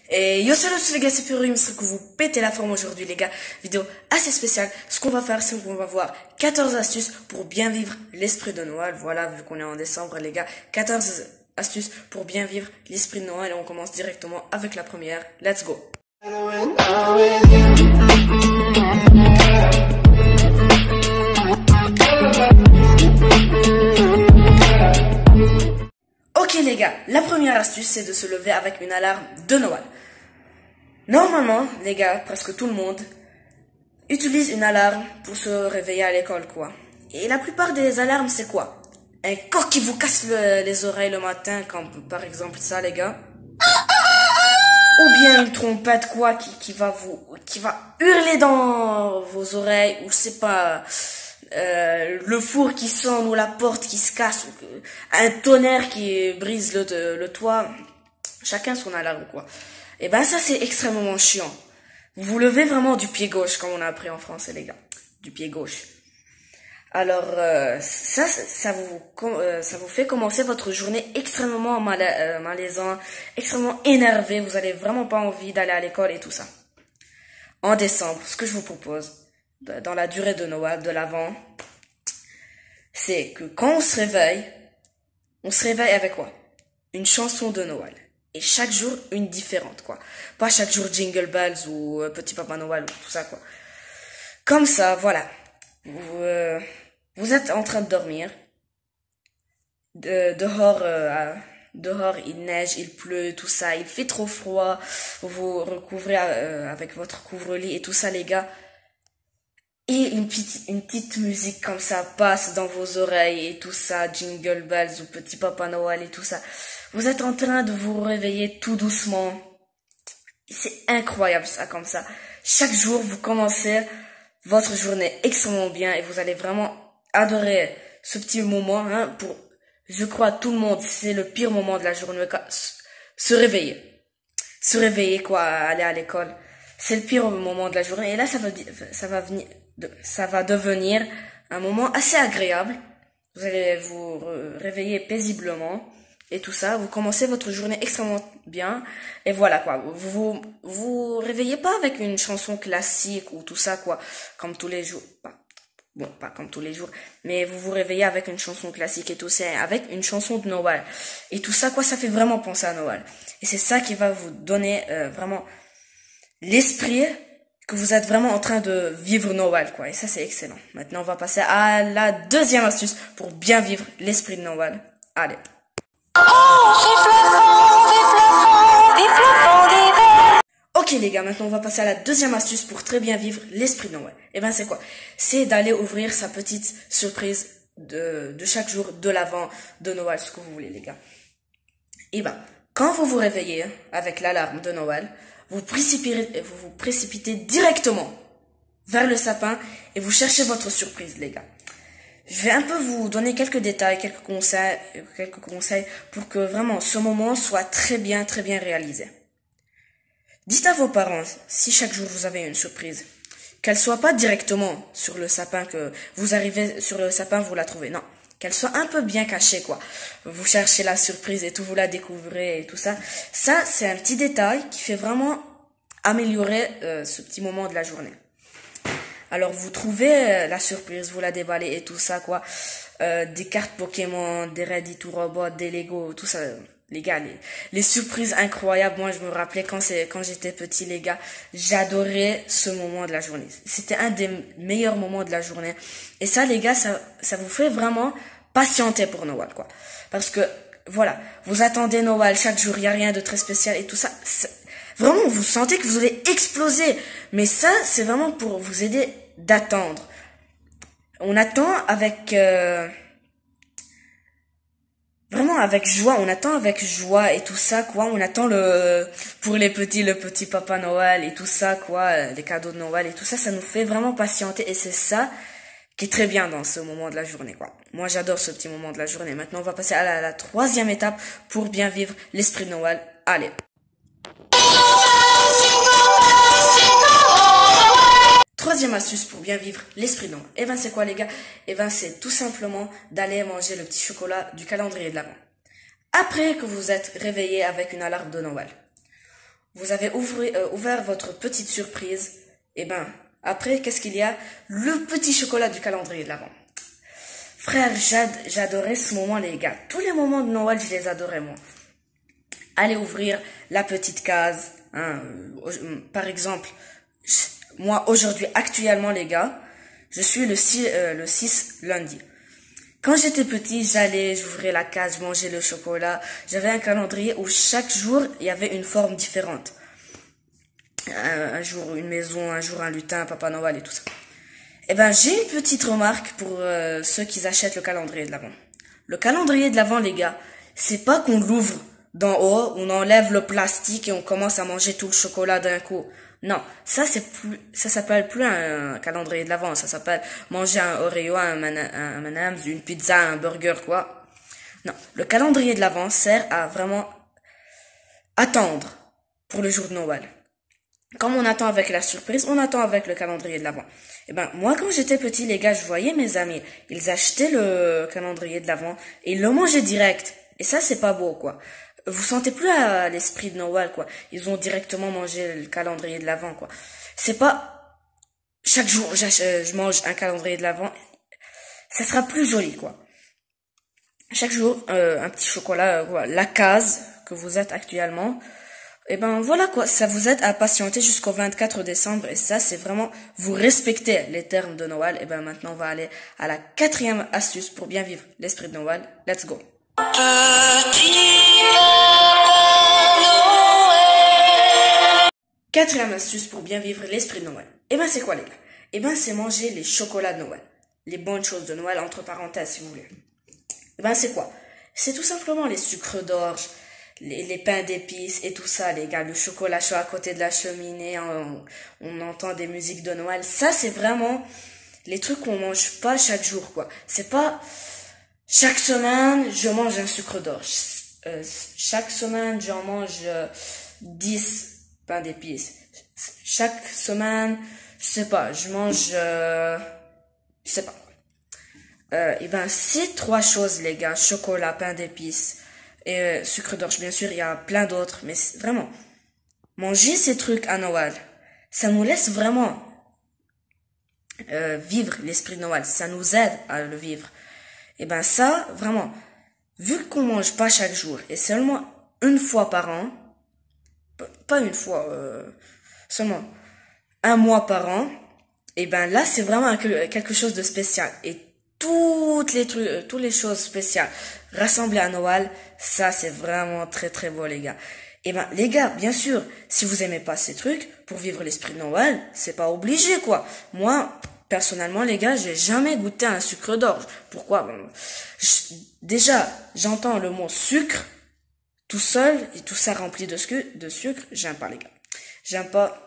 Et yo salut les gars, c'est Purim, c'est que vous pétez la forme aujourd'hui les gars. Vidéo assez spéciale. Ce qu'on va faire, c'est qu'on va voir 14 astuces pour bien vivre l'esprit de Noël. Voilà, vu qu'on est en décembre les gars, 14 astuces pour bien vivre l'esprit de Noël. Et on commence directement avec la première. Let's go. Ok les gars, la première astuce c'est de se lever avec une alarme de Noël. Normalement, les gars, presque tout le monde utilise une alarme pour se réveiller à l'école, quoi. Et la plupart des alarmes, c'est quoi? Un coq qui vous casse les oreilles le matin, comme par exemple ça, les gars. Ou bien une trompette, quoi, qui va hurler dans vos oreilles, ou c'est pas, le four qui sonne, ou la porte qui se casse, ou un tonnerre qui brise le toit. Chacun son alarme, quoi. Et ben ça c'est extrêmement chiant. Vous vous levez vraiment du pied gauche, comme on a appris en français les gars, du pied gauche. Alors ça vous fait commencer votre journée extrêmement malaisant, extrêmement énervé. Vous avez vraiment pas envie d'aller à l'école et tout ça. En décembre, ce que je vous propose dans la durée de Noël, de l'Avent, c'est que quand on se réveille avec quoi? Une chanson de Noël. Et chaque jour, une différente, quoi. Pas chaque jour Jingle Bells ou Petit Papa Noël ou tout ça, quoi. Comme ça, voilà. Vous êtes en train de dormir. Dehors, il neige, il pleut, tout ça. Il fait trop froid. Vous vous recouvrez avec votre couvre-lit et tout ça, les gars. Et une petite musique comme ça passe dans vos oreilles et tout ça, Jingle Bells ou Petit Papa Noël et tout ça. Vous êtes en train de vous réveiller tout doucement. C'est incroyable ça comme ça. Chaque jour, vous commencez votre journée extrêmement bien et vous allez vraiment adorer ce petit moment. Hein, je crois, tout le monde, c'est le pire moment de la journée. Se réveiller. Se réveiller, quoi, aller à l'école. C'est le pire moment de la journée. Et là, ça va devenir un moment assez agréable. Vous allez vous réveiller paisiblement et tout ça. Vous commencez votre journée extrêmement bien. Et voilà, quoi. Vous réveillez pas avec une chanson classique ou tout ça, quoi. Comme tous les jours. Pas comme tous les jours. Mais vous vous réveillez avec une chanson classique et tout ça. Avec une chanson de Noël. Et tout ça, quoi, ça fait vraiment penser à Noël. Et c'est ça qui va vous donner vraiment l'esprit que vous êtes vraiment en train de vivre Noël, quoi. Et ça, c'est excellent. Maintenant, on va passer à la deuxième astuce pour bien vivre l'esprit de Noël. Allez. Ok les gars, maintenant on va passer à la deuxième astuce pour très bien vivre l'esprit de Noël. Et ben c'est quoi? C'est d'aller ouvrir sa petite surprise de chaque jour de l'Avent, de Noël, ce que vous voulez les gars. Et ben, quand vous vous réveillez avec l'alarme de Noël, vous vous précipitez directement vers le sapin et vous cherchez votre surprise, les gars. Je vais un peu vous donner quelques détails, quelques conseils pour que vraiment ce moment soit très bien réalisé. Dites à vos parents, si chaque jour vous avez une surprise, qu'elle soit pas directement sur le sapin, que vous arrivez sur le sapin, vous la trouvez. Non. Qu'elle soit un peu bien cachée, quoi. Vous cherchez la surprise et tout, vous la découvrez et tout ça. Ça, c'est un petit détail qui fait vraiment améliorer ce petit moment de la journée. Alors, vous trouvez la surprise, vous la déballez et tout ça, quoi. Des cartes Pokémon, des Ready to Robot, des Lego, tout ça. Les gars, les surprises incroyables. Moi, je me rappelais quand j'étais petit, les gars, j'adorais ce moment de la journée. C'était un des meilleurs moments de la journée. Et ça, les gars, ça vous fait vraiment patienter pour Noël, quoi. Parce que, voilà, vous attendez Noël chaque jour, il n'y a rien de très spécial et tout ça. Vraiment, vous sentez que vous allez exploser. Mais ça, c'est vraiment pour vous aider d'attendre. On attend avec... Vraiment avec joie, on attend avec joie et tout ça, quoi. On attend pour le petit Papa Noël et tout ça, quoi. Les cadeaux de Noël et tout ça, ça nous fait vraiment patienter. Et c'est ça qui est très bien dans ce moment de la journée, quoi. Moi, j'adore ce petit moment de la journée. Maintenant, on va passer à la troisième étape pour bien vivre l'esprit de Noël. Allez. Troisième astuce pour bien vivre l'esprit de Noël. Et ben c'est quoi les gars? Et ben c'est tout simplement d'aller manger le petit chocolat du calendrier de l'Avent. Après que vous êtes réveillé avec une alarme de Noël, vous avez ouvert votre petite surprise, et ben, après, qu'est-ce qu'il y a? Le petit chocolat du calendrier de l'Avent. Frère, j'adorais ce moment, les gars. Tous les moments de Noël, je les adorais, moi. Aller ouvrir la petite case, hein. Par exemple, moi, aujourd'hui, actuellement, les gars, je suis le 6 lundi. Quand j'étais petit, j'ouvrais la case, je mangeais le chocolat. J'avais un calendrier où chaque jour, il y avait une forme différente. Un jour une maison, un jour un lutin, Papa Noël et tout ça. Eh ben, j'ai une petite remarque pour ceux qui achètent le calendrier de l'Avent. Le calendrier de l'Avent, les gars, c'est pas qu'on l'ouvre d'en haut, on enlève le plastique et on commence à manger tout le chocolat d'un coup. Non, ça s'appelle plus un calendrier de l'Avent, ça s'appelle manger un Oreo, un M&M's, une pizza, un burger, quoi. Non, le calendrier de l'Avent sert à vraiment attendre pour le jour de Noël. Comme on attend avec la surprise, on attend avec le calendrier de l'Avent. Eh ben, moi, quand j'étais petit, les gars, je voyais mes amis, ils achetaient le calendrier de l'Avent et ils le mangeaient direct. Et ça, c'est pas beau, quoi. Vous sentez plus à l'esprit de Noël, quoi. Ils ont directement mangé le calendrier de l'Avent, quoi. C'est pas chaque jour, je mange un calendrier de l'Avent. Ça sera plus joli, quoi. Chaque jour, un petit chocolat, quoi. La case que vous êtes actuellement. Et ben voilà quoi, ça vous aide à patienter jusqu'au 24 décembre et ça c'est vraiment, vous respectez les termes de Noël. Et ben maintenant on va aller à la 4e astuce pour bien vivre l'esprit de Noël. Let's go. Petit Papa Noël. 4e astuce pour bien vivre l'esprit de Noël. Et ben c'est quoi les gars? Et ben c'est manger les chocolats de Noël. Les bonnes choses de Noël entre parenthèses si vous voulez. Et ben c'est quoi? C'est tout simplement les sucres d'orge, les pains d'épices et tout ça, les gars, le chocolat chaud à côté de la cheminée, on entend des musiques de Noël. Ça, c'est vraiment les trucs qu'on mange pas chaque jour, quoi. C'est pas chaque semaine, je mange un sucre d'orge. Chaque semaine, j'en mange 10 pains d'épices. Chaque semaine, je sais pas, je mange, je sais pas. Et ben, ces 3 choses, les gars, chocolat, pain d'épices, et sucre d'orge, bien sûr, il y a plein d'autres, mais vraiment, manger ces trucs à Noël, ça nous laisse vraiment vivre l'esprit de Noël, ça nous aide à le vivre. Et ben ça, vraiment, vu qu'on mange pas chaque jour, et seulement une fois par an, pas une fois, seulement un mois par an, et ben là, c'est vraiment quelque chose de spécial. Et toutes les choses spéciales rassemblées à Noël, ça c'est vraiment très très beau les gars. Et ben les gars, bien sûr, si vous aimez pas ces trucs, pour vivre l'esprit de Noël, c'est pas obligé quoi. Moi, personnellement les gars, j'ai jamais goûté un sucre d'orge. Pourquoi? Déjà, j'entends le mot sucre tout seul et tout ça rempli de sucre, j'aime pas les gars. J'aime pas.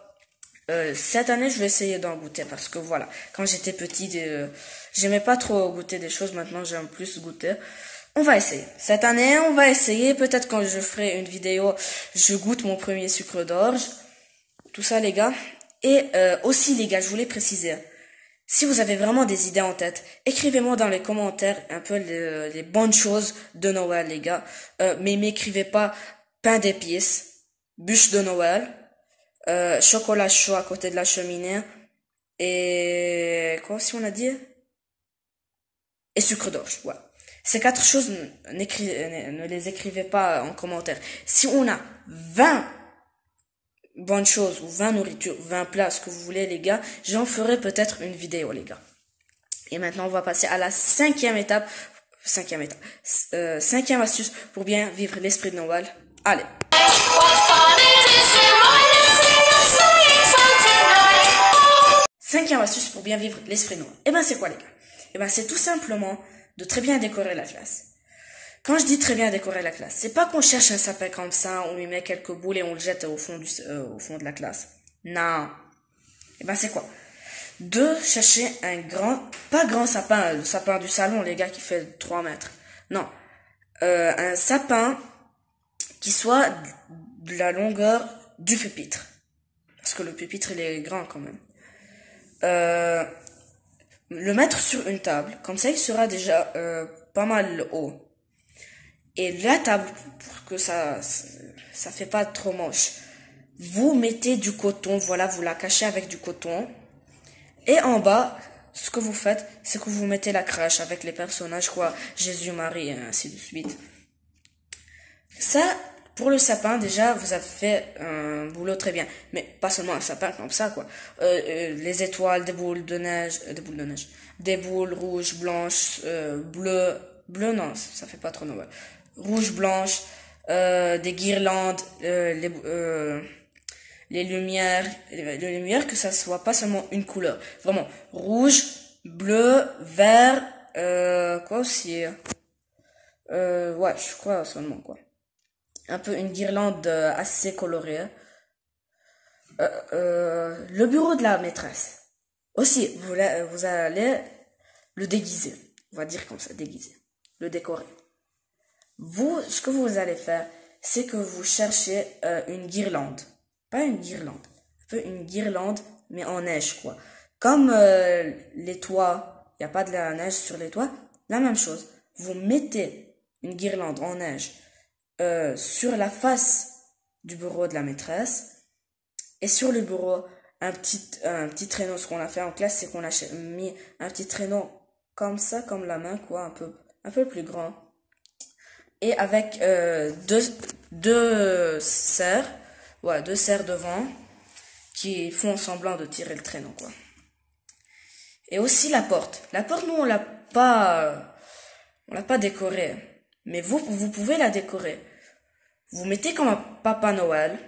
Cette année, je vais essayer d'en goûter parce que voilà, quand j'étais petite, j'aimais pas trop goûter des choses. Maintenant, j'aime plus goûter. On va essayer. Cette année, on va essayer. Peut-être quand je ferai une vidéo, je goûte mon premier sucre d'orge. Tout ça, les gars. Et aussi, les gars, je voulais préciser. Si vous avez vraiment des idées en tête, écrivez-moi dans les commentaires un peu les bonnes choses de Noël, les gars. Mais m'écrivez pas pain d'épices, bûche de Noël. Chocolat chaud à côté de la cheminée et quoi si on a dit et sucre d'orge. Ouais, ces 4 choses ne les écrivez pas en commentaire. Si on a 20 bonnes choses ou 20 nourritures, 20 plats, ce que vous voulez les gars, j'en ferai peut-être une vidéo les gars. Et maintenant on va passer à la 5e étape. 5e astuce pour bien vivre l'esprit de Noël. Allez. 5e astuce pour bien vivre l'esprit de Noël. Et ben c'est quoi les gars? Et ben c'est tout simplement de très bien décorer la classe. Quand je dis très bien décorer la classe, c'est pas qu'on cherche un sapin comme ça, on lui met quelques boules et on le jette au fond de la classe. Non. Et ben c'est quoi? De chercher pas grand sapin, le sapin du salon les gars qui fait 3 mètres. Non. Un sapin qui soit de la longueur du pupitre. Parce que le pupitre il est grand quand même. Le mettre sur une table, comme ça il sera déjà pas mal haut. Et la table, pour que ça fait pas trop moche, vous mettez du coton, voilà, vous la cachez avec du coton. Et en bas, ce que vous faites, c'est que vous mettez la crèche avec les personnages, quoi, Jésus, Marie, et ainsi de suite. Ça, pour le sapin, déjà, vous avez fait un boulot très bien. Mais pas seulement un sapin comme ça, quoi. Les étoiles, des boules de neige, des boules rouges, blanches, bleues, non, ça fait pas trop Noël. Rouges, blanches, des guirlandes, les lumières, que ça soit pas seulement une couleur. Vraiment, rouge, bleu, vert, quoi aussi? Ouais, je crois seulement, quoi. Un peu une guirlande assez colorée. Le bureau de la maîtresse. Aussi, vous allez le déguiser. On va dire comme ça, déguiser. Le décorer. Vous, ce que vous allez faire, c'est que vous cherchez une guirlande. Pas une guirlande. Un peu une guirlande, mais en neige, quoi. Comme les toits, il n'y a pas de la neige sur les toits, la même chose. Vous mettez une guirlande en neige sur la face du bureau de la maîtresse. Et sur le bureau, un petit traîneau. Ce qu'on a fait en classe, c'est qu'on a mis un petit traîneau comme ça, comme la main, quoi, un peu plus grand. Et avec deux serres, voilà, deux serres devant, qui font semblant de tirer le traîneau, quoi. Et aussi la porte. La porte, nous, on l'a pas décorée. Mais vous pouvez la décorer. Vous mettez comme un Papa Noël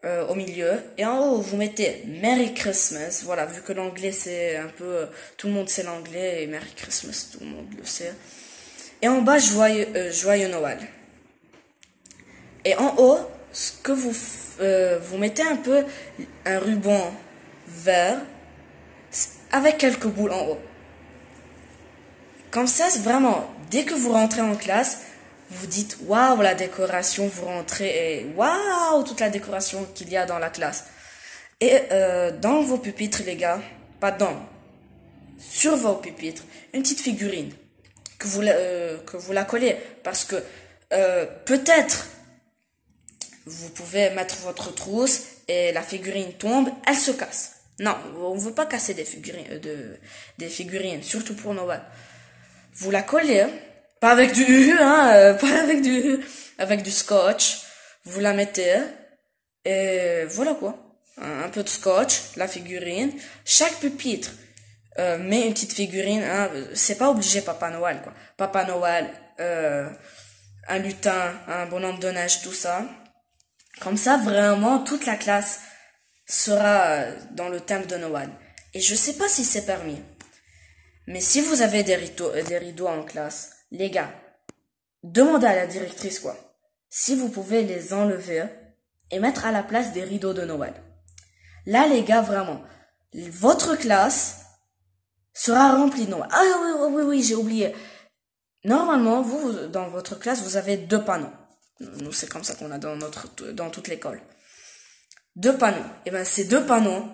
au milieu, et en haut vous mettez Merry Christmas. Voilà, vu que l'anglais c'est un peu, tout le monde sait l'anglais, et Merry Christmas, tout le monde le sait. Et en bas, joyeux Noël. Et en haut, ce que vous mettez un peu un ruban vert avec quelques boules en haut. Comme ça, c'est vraiment, dès que vous rentrez en classe, vous dites waouh la décoration, vous rentrez et waouh toute la décoration qu'il y a dans la classe. Et dans vos pupitres, les gars, sur vos pupitres, une petite figurine que vous la collez, parce que peut-être vous pouvez mettre votre trousse et la figurine tombe, elle se casse. Non, on veut pas casser des figurines, surtout pour Noël. Vous la collez, pas avec du pas avec du scotch. Vous la mettez, et voilà quoi. Un peu de scotch, la figurine. Chaque pupitre met une petite figurine, hein. C'est pas obligé Papa Noël, quoi. Papa Noël, un lutin, un bonhomme de neige, tout ça. Comme ça, vraiment, toute la classe sera dans le thème de Noël. Et je sais pas si c'est permis. Mais si vous avez des rideaux en classe, les gars, demandez à la directrice, quoi, si vous pouvez les enlever et mettre à la place des rideaux de Noël. Là, les gars, vraiment, votre classe sera remplie de Noël. Ah oui, j'ai oublié. Normalement, vous, dans votre classe, vous avez 2 panneaux. Nous, c'est comme ça qu'on a dans toute l'école. 2 panneaux. Et ben, ces 2 panneaux,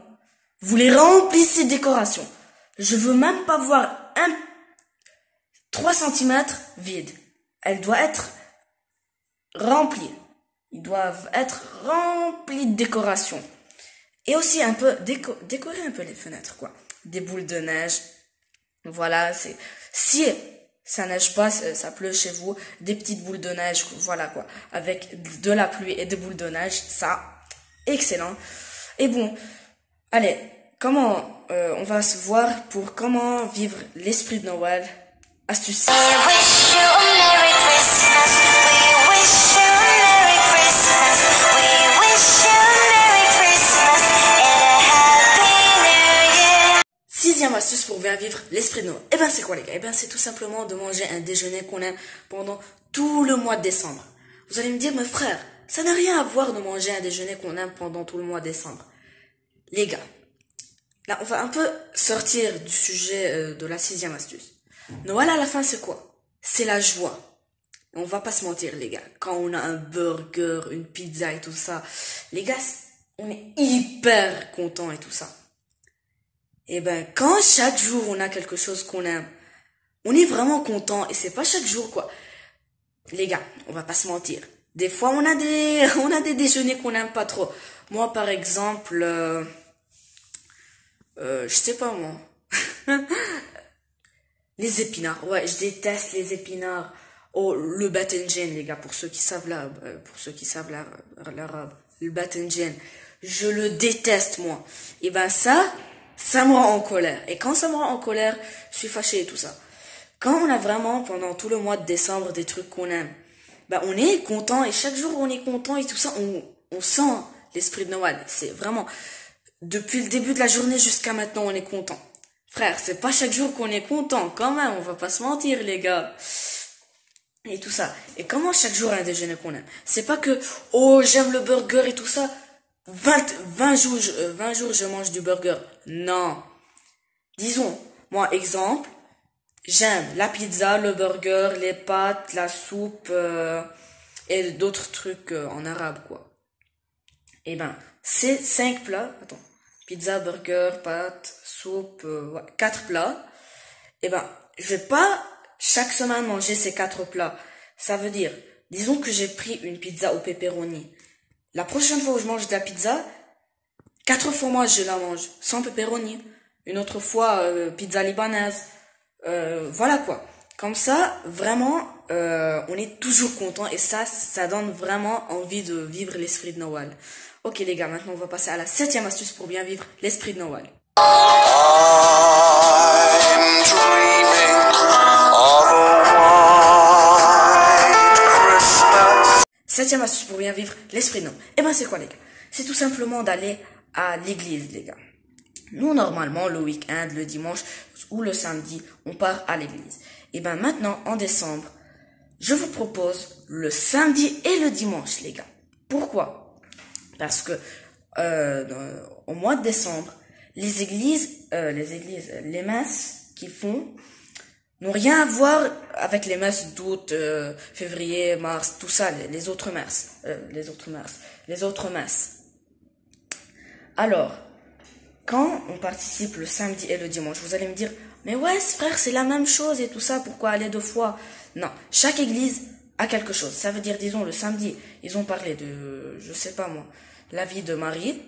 vous les remplissez de décorations. Je veux même pas voir 3 cm vide. Elle doit être remplie. Ils doivent être remplis de décorations. Et aussi un peu, décorer un peu les fenêtres, quoi. Des boules de neige. Voilà, si ça neige pas, ça pleut chez vous, des petites boules de neige, voilà, quoi. Avec de la pluie et des boules de neige, ça, excellent. Et bon, allez, on va se voir pour comment vivre l'esprit de Noël. Astuce. Sixième astuce pour bien vivre l'esprit de Noël. Eh ben c'est quoi les gars? Eh ben c'est tout simplement de manger un déjeuner qu'on aime pendant tout le mois de décembre. Vous allez me dire, mais frère, ça n'a rien à voir de manger un déjeuner qu'on aime pendant tout le mois de décembre. Les gars, là on va un peu sortir du sujet de la sixième astuce. Noël à la fin c'est quoi? C'est la joie. On va pas se mentir les gars, quand on a un burger, une pizza et tout ça, les gars, on est hyper content et tout ça. Et ben quand chaque jour on a quelque chose qu'on aime, on est vraiment content et c'est pas chaque jour quoi. Les gars, on va pas se mentir. Des fois, on a on a des déjeuners qu'on n'aime pas trop. Moi, par exemple, je sais pas moi. Les épinards, ouais, je déteste les épinards. Oh, le bâtonjen, les gars, pour ceux qui savent l'arabe, l'arabe, le bâtonjen, je le déteste, moi. Et ben ça me rend en colère. Et quand ça me rend en colère, je suis fâché et tout ça. Quand on a vraiment, pendant tout le mois de décembre, des trucs qu'on aime, ben on est content, et chaque jour on est content et tout ça, on sent l'esprit de Noël. C'est vraiment, depuis le début de la journée jusqu'à maintenant, on est content. Frère, c'est pas chaque jour qu'on est content, quand même, on va pas se mentir, les gars. Et tout ça. Et comment chaque jour un déjeuner qu'on aime? C'est pas que, oh, j'aime le burger et tout ça. 20 jours, 20 jours, je mange du burger. Non. Disons, moi, exemple, j'aime la pizza, le burger, les pâtes, la soupe, et d'autres trucs en arabe, quoi. Eh ben, ces 5 plats, attends, pizza, burger, pâtes, soupe, ouais, 4 plats, eh ben, je vais pas chaque semaine manger ces 4 plats. Ça veut dire, disons que j'ai pris une pizza au pepperoni. La prochaine fois où je mange de la pizza, 4 fois moi je la mange sans pepperoni. Une autre fois, pizza libanaise. Voilà quoi. Comme ça, vraiment, on est toujours content et ça donne vraiment envie de vivre l'esprit de Noël. Ok les gars, maintenant on va passer à la 7e astuce pour bien vivre l'esprit de Noël. I'm dreaming of a white Christmas. 7e astuce pour bien vivre l'esprit de Noël. Eh ben c'est quoi les gars? C'est tout simplement d'aller à l'église les gars. Nous normalement le week-end, le dimanche ou le samedi, on part à l'église. Et ben maintenant en décembre, je vous propose le samedi et le dimanche les gars. Pourquoi? Parce que au mois de décembre, les messes qu'ils font n'ont rien à voir avec les messes d'août, février, mars, tout ça, les autres messes. Alors, quand on participe le samedi et le dimanche, vous allez me dire, mais ouais, frère, c'est la même chose et tout ça, pourquoi aller 2 fois? Non, chaque église a quelque chose. Ça veut dire, disons, le samedi, ils ont parlé de, je sais pas moi, la vie de Marie.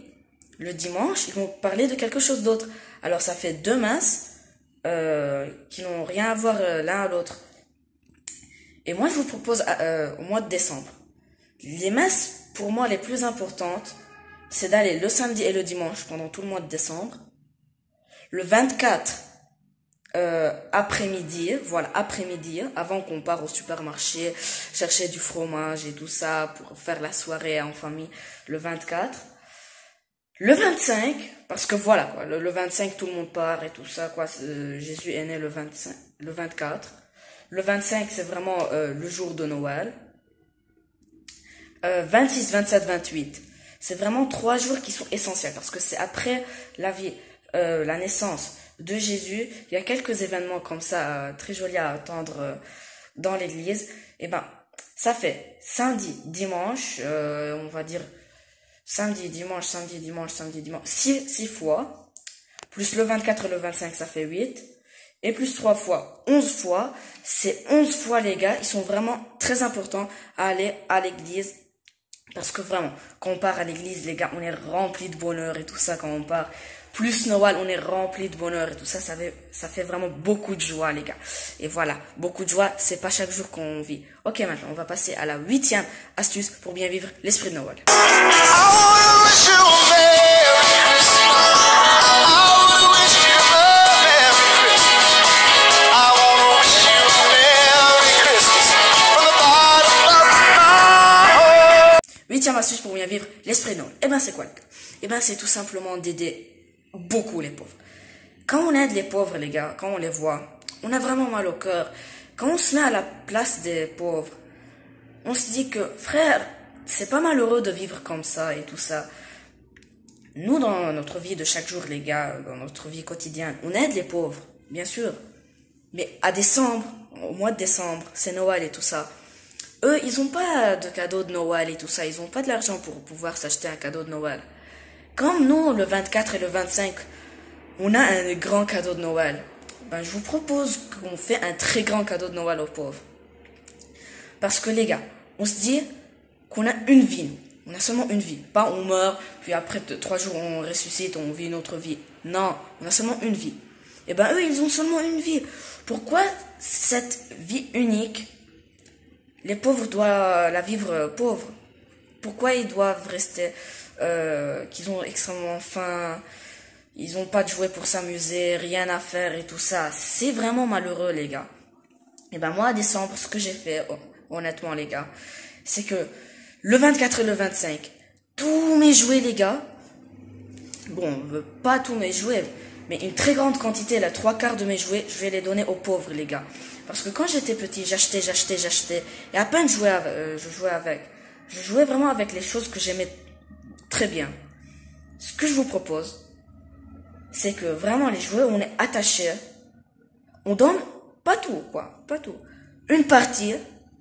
Le dimanche, ils vont parler de quelque chose d'autre. Alors, ça fait 2 messes qui n'ont rien à voir l'un à l'autre. Et moi, je vous propose au mois de décembre, les messes, pour moi, les plus importantes, c'est d'aller le samedi et le dimanche pendant tout le mois de décembre. Le 24, après-midi, voilà, après-midi, avant qu'on parte au supermarché, chercher du fromage et tout ça pour faire la soirée en famille, le 24. Le 25, parce que voilà, quoi, le 25, tout le monde part et tout ça, quoi, Jésus est né le 25, le 24. Le 25, c'est vraiment le jour de Noël. 26, 27, 28. C'est vraiment 3 jours qui sont essentiels parce que c'est après la vie, la naissance de Jésus. Il y a quelques événements comme ça, très jolis à attendre dans l'église. Et ben, ça fait samedi, dimanche, on va dire samedi, dimanche, 6 fois. Plus le 24 et le 25, ça fait 8. Et plus 3 fois, 11 fois. C'est 11 fois, les gars. Ils sont vraiment très importants à aller à l'église. Parce que vraiment, quand on part à l'église, les gars, on est rempli de bonheur et tout ça quand on part. Plus Noël, on est rempli de bonheur et tout ça, ça fait vraiment beaucoup de joie, les gars. Et voilà, beaucoup de joie, c'est pas chaque jour qu'on vit. Ok, maintenant, on va passer à la 8e astuce pour bien vivre l'esprit de Noël. Huitième astuce pour bien vivre l'esprit de Noël. Eh ben, c'est quoi? Eh ben, c'est tout simplement d'aider beaucoup les pauvres. Quand on aide les pauvres, les gars, quand on les voit, on a vraiment mal au cœur. Quand on se met à la place des pauvres, on se dit que, frère, c'est pas malheureux de vivre comme ça et tout ça. Nous, dans notre vie de chaque jour, les gars, dans notre vie quotidienne, on aide les pauvres, bien sûr. Mais à décembre, au mois de décembre, c'est Noël et tout ça. Eux, ils ont pas de cadeau de Noël et tout ça. Ils ont pas de l'argent pour pouvoir s'acheter un cadeau de Noël. Comme nous, le 24 et le 25, on a un grand cadeau de Noël. Ben, je vous propose qu'on fait un très grand cadeau de Noël aux pauvres. Parce que les gars, on se dit, qu'on a une vie, nous. On a seulement une vie. Pas on meurt, puis après 3 jours on ressuscite, on vit une autre vie. Non, on a seulement une vie. Et ben eux, ils ont seulement une vie. Pourquoi cette vie unique, les pauvres doivent la vivre pauvre? Pourquoi ils doivent rester, qu'ils ont extrêmement faim, ils ont pas de jouets pour s'amuser, rien à faire et tout ça. C'est vraiment malheureux, les gars. Et ben moi, à décembre, ce que j'ai fait, honnêtement, les gars, c'est que le 24 et le 25, tous mes jouets, les gars, bon, pas tous mes jouets, mais une très grande quantité, la 3/4 de mes jouets, je vais les donner aux pauvres, les gars. Parce que quand j'étais petit, j'achetais, et à peine je jouais avec. Je jouais vraiment avec les choses que j'aimais très bien. Ce que je vous propose, c'est que vraiment les jouets, on est attachés, on donne pas tout, quoi, pas tout. Une partie,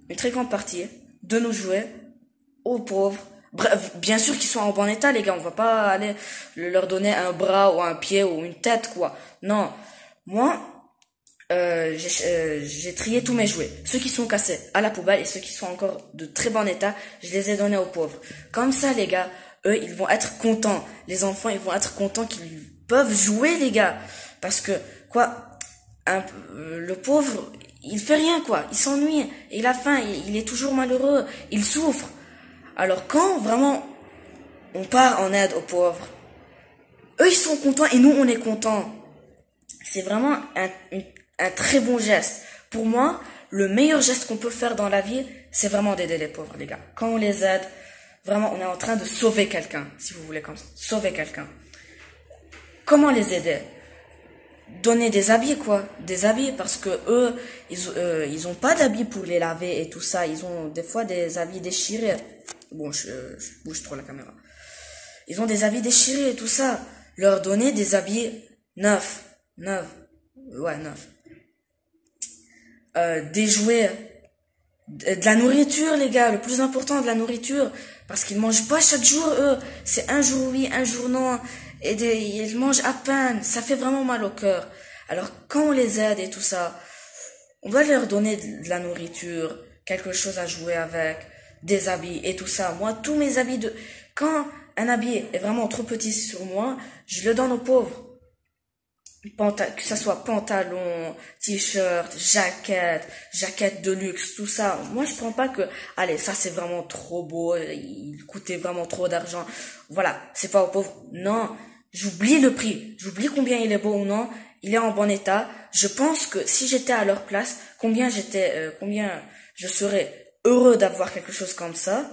une très grande partie de nos jouets aux pauvres. Bref, bien sûr qu'ils sont en bon état, les gars. On va pas aller leur donner un bras ou un pied ou une tête, quoi. Non. Moi, j'ai trié tous mes jouets. Ceux qui sont cassés à la poubelle et ceux qui sont encore de très bon état, je les ai donnés aux pauvres. Comme ça, les gars, eux, ils vont être contents. Les enfants, ils vont être contents qu'ils peuvent jouer, les gars. Parce que, quoi, le pauvre, il fait rien, quoi. Il s'ennuie. Il a faim. Il est toujours malheureux. Il souffre. Alors quand vraiment on part en aide aux pauvres, eux ils sont contents et nous on est contents. C'est vraiment un très bon geste. Pour moi, le meilleur geste qu'on peut faire dans la vie, c'est vraiment d'aider les pauvres, les gars. Quand on les aide, vraiment on est en train de sauver quelqu'un, si vous voulez comme ça. Sauver quelqu'un. Comment les aider? Donner des habits, quoi. Des habits, parce que eux, ils ont pas d'habits pour les laver et tout ça. Ils ont des fois des habits déchirés. Bon, je bouge trop la caméra. Ils ont des habits déchirés et tout ça. Leur donner des habits neufs. Ouais, neufs. Des jouets. De la nourriture, les gars. Le plus important, de la nourriture. Parce qu'ils mangent pas chaque jour, eux. C'est un jour oui, un jour non. Et ils mangent à peine. Ça fait vraiment mal au cœur. Alors, quand on les aide et tout ça, on doit leur donner de la nourriture, quelque chose à jouer avec, des habits et tout ça. Moi, tous mes habits quand un habit est vraiment trop petit sur moi, je le donne aux pauvres. Que ça soit pantalon, t-shirt, jaquette de luxe, tout ça. Moi, je prends pas que, allez, ça c'est vraiment trop beau, il coûtait vraiment trop d'argent. Voilà, c'est pas aux pauvres. Non, j'oublie le prix, j'oublie combien il est beau ou non, il est en bon état. Je pense que si j'étais à leur place, combien je serais heureux d'avoir quelque chose comme ça,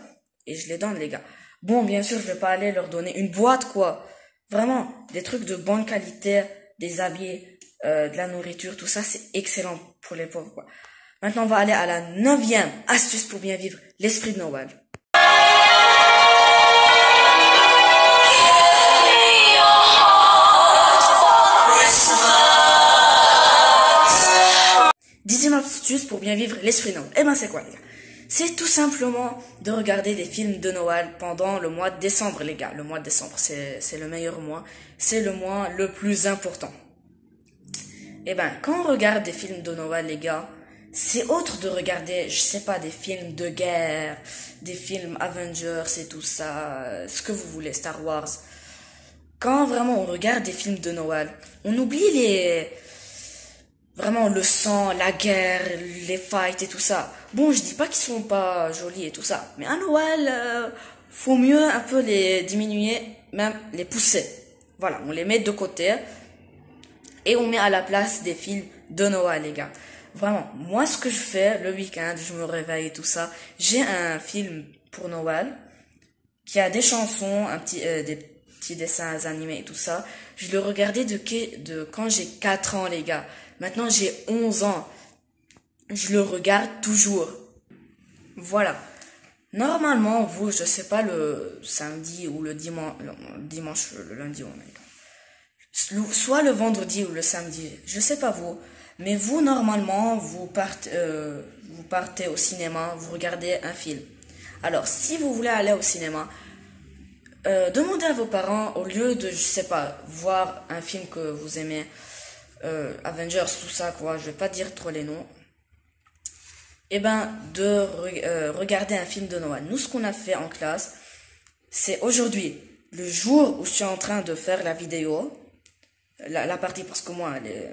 et je les donne, les gars. Bon, bien sûr, je vais pas aller leur donner une boîte, quoi. Vraiment, des trucs de bonne qualité, des habits, de la nourriture, tout ça, c'est excellent pour les pauvres, quoi. Maintenant, on va aller à la 9e astuce pour bien vivre l'esprit de Noël. 10e astuce pour bien vivre l'esprit de Noël. Eh ben, c'est quoi, les gars? C'est tout simplement de regarder des films de Noël pendant le mois de décembre, les gars. Le mois de décembre, c'est le meilleur mois. C'est le mois le plus important. Eh ben, quand on regarde des films de Noël, les gars, c'est autre de regarder, je sais pas, des films de guerre, des films Avengers et tout ça, ce que vous voulez, Star Wars. Quand vraiment on regarde des films de Noël, on oublie vraiment le sang, la guerre, les fights et tout ça. Bon, je dis pas qu'ils sont pas jolis et tout ça, mais à Noël, faut mieux un peu les diminuer, même les pousser. Voilà, on les met de côté et on met à la place des films de Noël, les gars. Vraiment, moi ce que je fais le week-end, je me réveille et tout ça, j'ai un film pour Noël qui a des chansons, des petits dessins animés et tout ça. Je le regardais de quand j'ai 4 ans, les gars. Maintenant, j'ai 11 ans. Je le regarde toujours. Voilà. Normalement, vous, je sais pas, le samedi ou le dimanche, le lundi ou soit le vendredi ou le samedi, je sais pas vous, mais vous, normalement, vous partez au cinéma, vous regardez un film. Alors, si vous voulez aller au cinéma, demandez à vos parents, au lieu de, je sais pas, voir un film que vous aimez, Avengers, tout ça, quoi, je vais pas dire trop les noms. Eh ben, regarder un film de Noël. Nous, ce qu'on a fait en classe, c'est aujourd'hui, le jour où je suis en train de faire la vidéo, la partie, parce que moi, elle est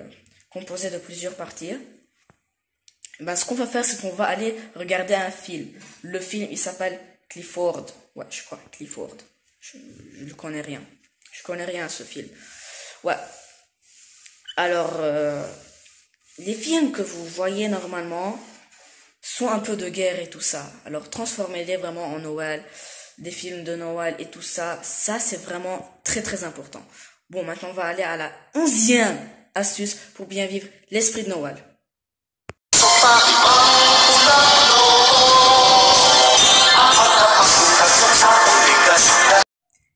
composée de plusieurs parties. Ben, ce qu'on va faire, c'est qu'on va aller regarder un film. Le film, il s'appelle Clifford. Ouais, je crois, Clifford. Je ne connais rien. Je connais rien à ce film. Ouais. Alors, les films que vous voyez normalement sont un peu de guerre et tout ça. Alors, transformez-les vraiment en Noël, des films de Noël et tout ça. Ça, c'est vraiment très très important. Bon, maintenant, on va aller à la 11e astuce pour bien vivre l'esprit de Noël.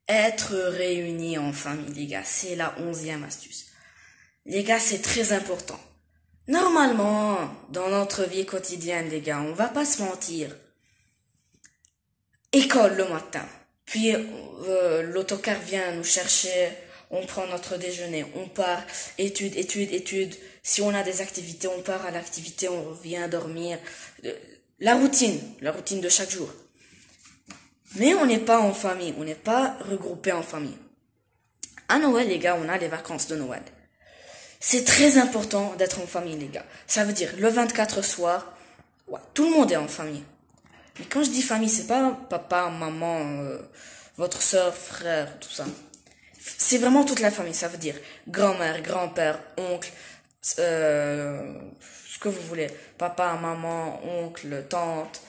Être réunis en famille, les gars, c'est la 11e astuce. Les gars, c'est très important. Normalement, dans notre vie quotidienne, les gars, on va pas se mentir. École le matin, puis l'autocar vient nous chercher, on prend notre déjeuner, on part, études. Si on a des activités, on part à l'activité, on revient dormir. La routine de chaque jour. Mais on n'est pas en famille, on n'est pas regroupé en famille. À Noël, les gars, on a les vacances de Noël. C'est très important d'être en famille, les gars. Ça veut dire, le 24 soir, ouais, tout le monde est en famille. Mais quand je dis famille, c'est pas papa, maman, votre soeur, frère, tout ça. C'est vraiment toute la famille, ça veut dire grand-mère, grand-père, oncle, ce que vous voulez. Papa, maman, oncle, tante,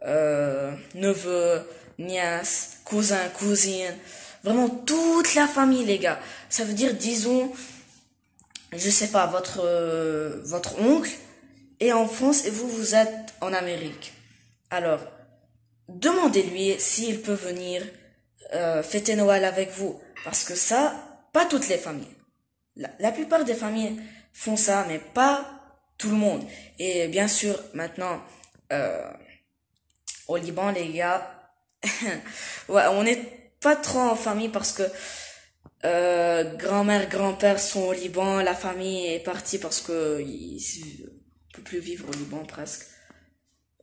neveu, nièce, cousin, cousine. Vraiment toute la famille, les gars. Ça veut dire, disons, je sais pas, votre oncle est en France et vous êtes en Amérique. Alors, demandez-lui s'il peut venir fêter Noël avec vous. Parce que ça, pas toutes les familles. La plupart des familles font ça, mais pas tout le monde. Et bien sûr, maintenant, au Liban, les gars, ouais, on n'est pas trop en famille parce que grand-mère, grand-père sont au Liban, la famille est partie parce que on peut plus vivre au Liban presque.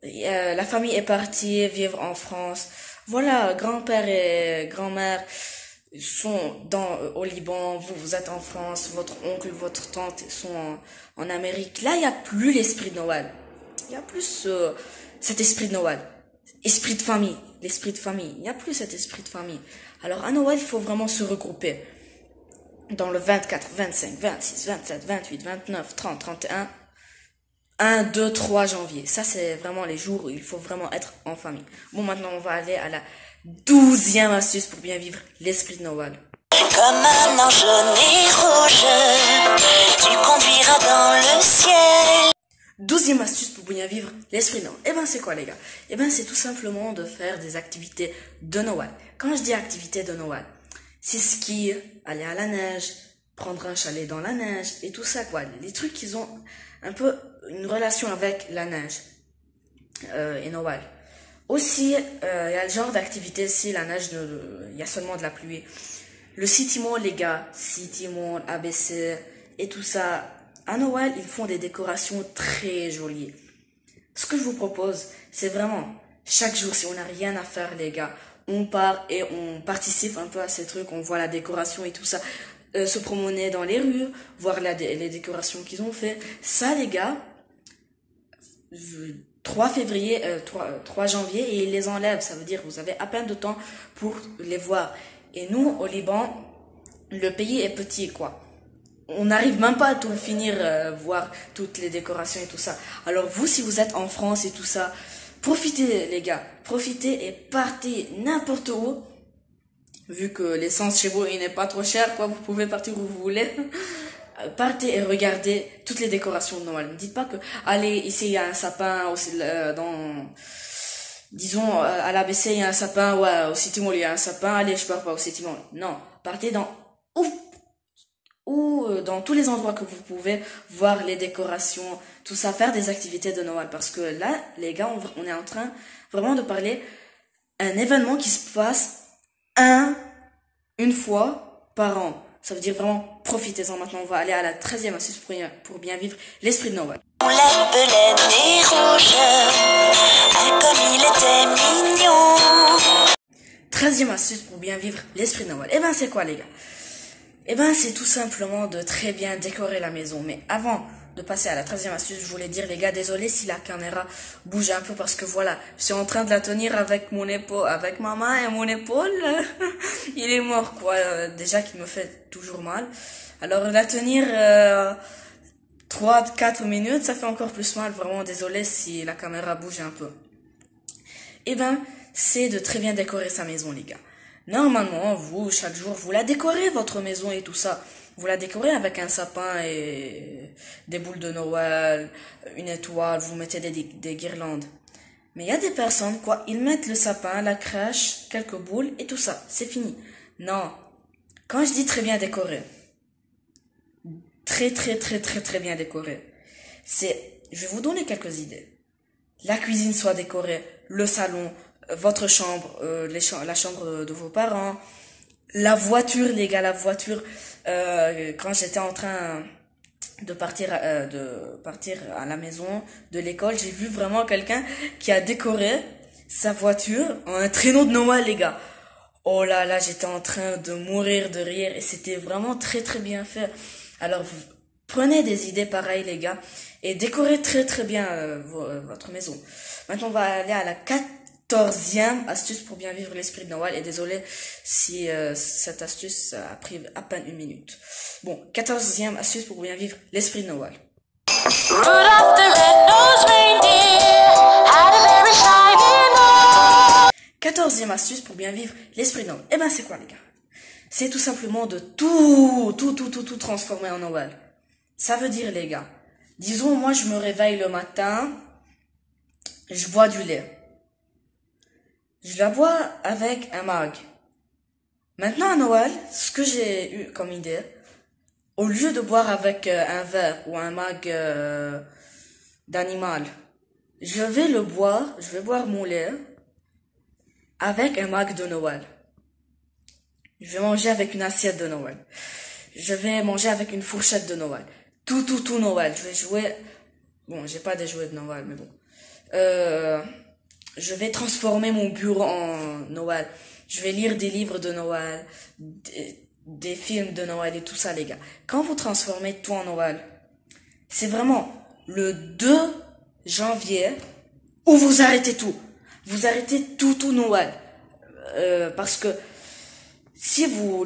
La famille est partie vivre en France. Voilà, grand-père et grand-mère sont au Liban, vous êtes en France, votre oncle, votre tante sont en Amérique. Là, il n'y a plus l'esprit de Noël. Il y a plus cet esprit de Noël. Esprit de famille, l'esprit de famille. Il n'y a plus cet esprit de famille. Alors à Noël, il faut vraiment se regrouper. Dans le 24, 25, 26, 27, 28, 29, 30, 31, 1, 2, 3 janvier. Ça, c'est vraiment les jours où il faut vraiment être en famille. Bon, maintenant, on va aller à la 12e astuce pour bien vivre l'esprit de Noël. Comme un ange jaune et rouge, tu conduiras dans le ciel. 12e astuce pour bien vivre l'esprit de Noël. Eh ben, c'est quoi, les gars? Eh ben, c'est tout simplement de faire des activités de Noël. Quand je dis activités de Noël, c'est skier, aller à la neige, prendre un chalet dans la neige et tout ça, quoi. Les trucs qui ont un peu une relation avec la neige et Noël. Aussi, il y a le genre d'activité, si la neige, il y a seulement de la pluie. Le City Mall, les gars, City Mall, ABC et tout ça. À Noël, ils font des décorations très jolies. Ce que je vous propose, c'est vraiment, chaque jour, si on n'a rien à faire, les gars, on part et on participe un peu à ces trucs, on voit la décoration et tout ça, se promener dans les rues, voir les décorations qu'ils ont fait. Ça, les gars, 3 février, 3 janvier, et ils les enlèvent. Ça veut dire que vous avez à peine de temps pour les voir. Et nous, au Liban, le pays est petit, quoi. On n'arrive même pas à tout finir, voir toutes les décorations et tout ça. Alors vous, si vous êtes en France et tout ça, profitez, les gars. Profitez et partez n'importe où. Vu que l'essence chez vous, il n'est pas trop cher, quoi, vous pouvez partir où vous voulez. Partez et regardez toutes les décorations de Noël. Ne dites pas que, allez, ici il y a un sapin, disons, à l'ABC il y a un sapin, ouais, au City Mall il y a un sapin, allez, je pars pas au City Mall. Non, partez dans tous les endroits que vous pouvez voir les décorations, tout ça, faire des activités de Noël. Parce que là, les gars, on est en train vraiment de parler un événement qui se passe une fois par an. Ça veut dire vraiment profitez-en. Maintenant, on va aller à la 13e astuce pour bien vivre l'esprit de Noël. La beleine est rouge, ah comme il était mignon. 13e astuce pour bien vivre l'esprit de Noël. Eh ben c'est quoi les gars? Eh ben c'est tout simplement de très bien décorer la maison. Mais avant de passer à la 13e astuce, je voulais dire les gars, désolé si la caméra bouge un peu parce que voilà, je suis en train de la tenir avec mon épaule, avec ma main et mon épaule, il est mort quoi, déjà qu'il me fait toujours mal. Alors la tenir 3-4 minutes, ça fait encore plus mal, vraiment désolé si la caméra bouge un peu. Eh ben, c'est de très bien décorer sa maison les gars. Normalement, vous, chaque jour, vous la décorez, votre maison et tout ça. Vous la décorez avec un sapin et des boules de Noël, une étoile, vous mettez des guirlandes. Mais il y a des personnes, quoi, ils mettent le sapin, la crèche, quelques boules et tout ça. C'est fini. Non. Quand je dis très bien décoré, très bien décoré, je vais vous donner quelques idées. La cuisine soit décorée, le salon, votre chambre, la chambre de vos parents, la voiture, les gars, la voiture. Quand j'étais en train de partir à la maison de l'école, j'ai vu vraiment quelqu'un qui a décoré sa voiture en un traîneau de Noël, les gars. Oh là là, j'étais en train de mourir de rire et c'était vraiment très bien fait. Alors vous prenez des idées pareilles, les gars, et décorez très bien votre maison. Maintenant, on va aller à la 14e astuce pour bien vivre l'esprit de Noël. Et désolé si cette astuce a pris à peine 1 minute. Bon, 14e astuce pour bien vivre l'esprit de Noël. Rudolph the red-nosed reindeer had a very shiny nose. 14e astuce pour bien vivre l'esprit de Noël. Eh ben, c'est quoi, les gars? C'est tout simplement de tout transformer en Noël. Ça veut dire, les gars, disons, moi, je me réveille le matin, je bois du lait. Je la bois avec un mag. Maintenant, à Noël, ce que j'ai eu comme idée, au lieu de boire avec un verre ou un mag d'animal, je vais boire mon lait avec un mag de Noël. Je vais manger avec une assiette de Noël. Je vais manger avec une fourchette de Noël. Tout Noël. Je vais jouer... Bon, j'ai pas des jouets de Noël, mais bon. Je vais transformer mon bureau en Noël. Je vais lire des livres de Noël, des films de Noël et tout ça, les gars. Quand vous transformez tout en Noël, c'est vraiment le 2 janvier où vous arrêtez tout. Vous arrêtez tout Noël. Parce que si vous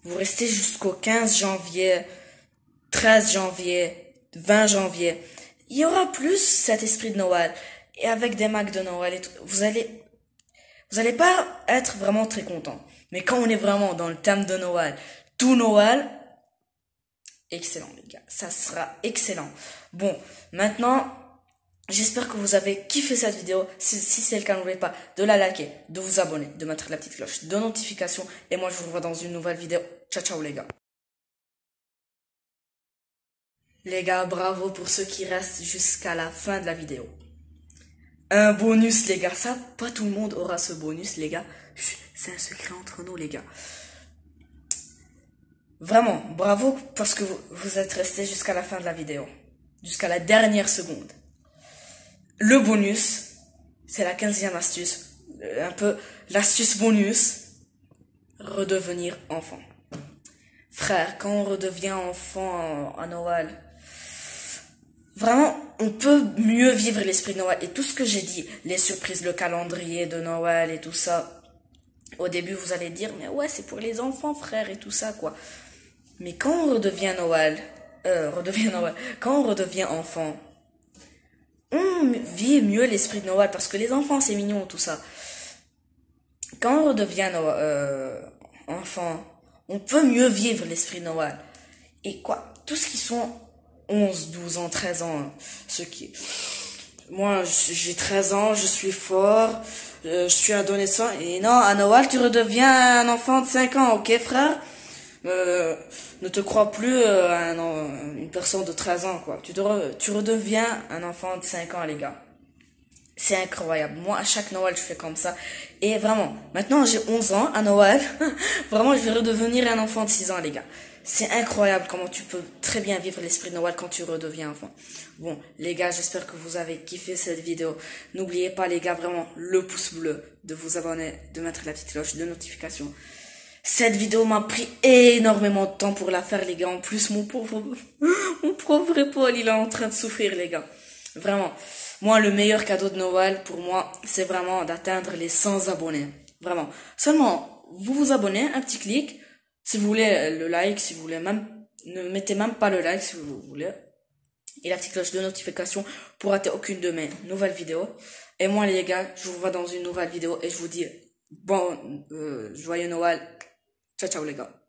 restez jusqu'au 15 janvier, 13 janvier, 20 janvier, il y aura plus cet esprit de Noël. Et avec des mags de Noël et tout, vous allez pas être vraiment très content. Mais quand on est vraiment dans le thème de Noël, tout Noël, excellent les gars, ça sera excellent. Bon, maintenant, j'espère que vous avez kiffé cette vidéo. Si c'est le cas, n'oubliez pas de la liker, de vous abonner, de mettre la petite cloche de notification. Et moi, je vous revois dans une nouvelle vidéo. Ciao les gars. Les gars, bravo pour ceux qui restent jusqu'à la fin de la vidéo. Un bonus, les gars. Ça, pas tout le monde aura ce bonus, les gars. C'est un secret entre nous, les gars. Vraiment, bravo parce que vous êtes restés jusqu'à la fin de la vidéo. Jusqu'à la dernière seconde. Le bonus, c'est la 15e astuce. Un peu l'astuce bonus. Redevenir enfant. Frère, quand on redevient enfant à Noël, vraiment, on peut mieux vivre l'esprit de Noël. Et tout ce que j'ai dit, les surprises, le calendrier de Noël et tout ça, au début, vous allez dire, mais ouais, c'est pour les enfants, frère, et tout ça, quoi. Mais quand on redevient quand on redevient enfant, on vit mieux l'esprit de Noël, parce que les enfants, c'est mignon, tout ça. Quand on redevient enfant, on peut mieux vivre l'esprit de Noël. Et quoi, tout ce qui sont 11, 12 ans, 13 ans, moi, j'ai 13 ans, je suis fort, je suis adolescent, et non, à Noël, tu redeviens un enfant de 5 ans, ok, frère? Ne te crois plus une personne de 13 ans, quoi. Tu redeviens un enfant de 5 ans, les gars. C'est incroyable. Moi, à chaque Noël, je fais comme ça. Et vraiment, maintenant, j'ai 11 ans à Noël. Vraiment, je vais redevenir un enfant de 6 ans, les gars. c'est incroyable comment tu peux très bien vivre l'esprit de Noël quand tu redeviens enfant. Bon, les gars, j'espère que vous avez kiffé cette vidéo. N'oubliez pas, les gars, vraiment, le pouce bleu, de vous abonner, de mettre la petite cloche de notification. Cette vidéo m'a pris énormément de temps pour la faire, les gars. En plus, mon pauvre Paul, il est en train de souffrir, les gars. Vraiment. Moi, le meilleur cadeau de Noël, pour moi, c'est vraiment d'atteindre les 100 abonnés. Vraiment. Seulement, vous vous abonnez, un petit clic. Si vous voulez le like, si vous voulez même, ne mettez même pas le like si vous voulez. Et la petite cloche de notification pour rater aucune de mes nouvelles vidéos. Et moi, les gars, je vous vois dans une nouvelle vidéo et je vous dis joyeux Noël. Ciao, ciao, les gars.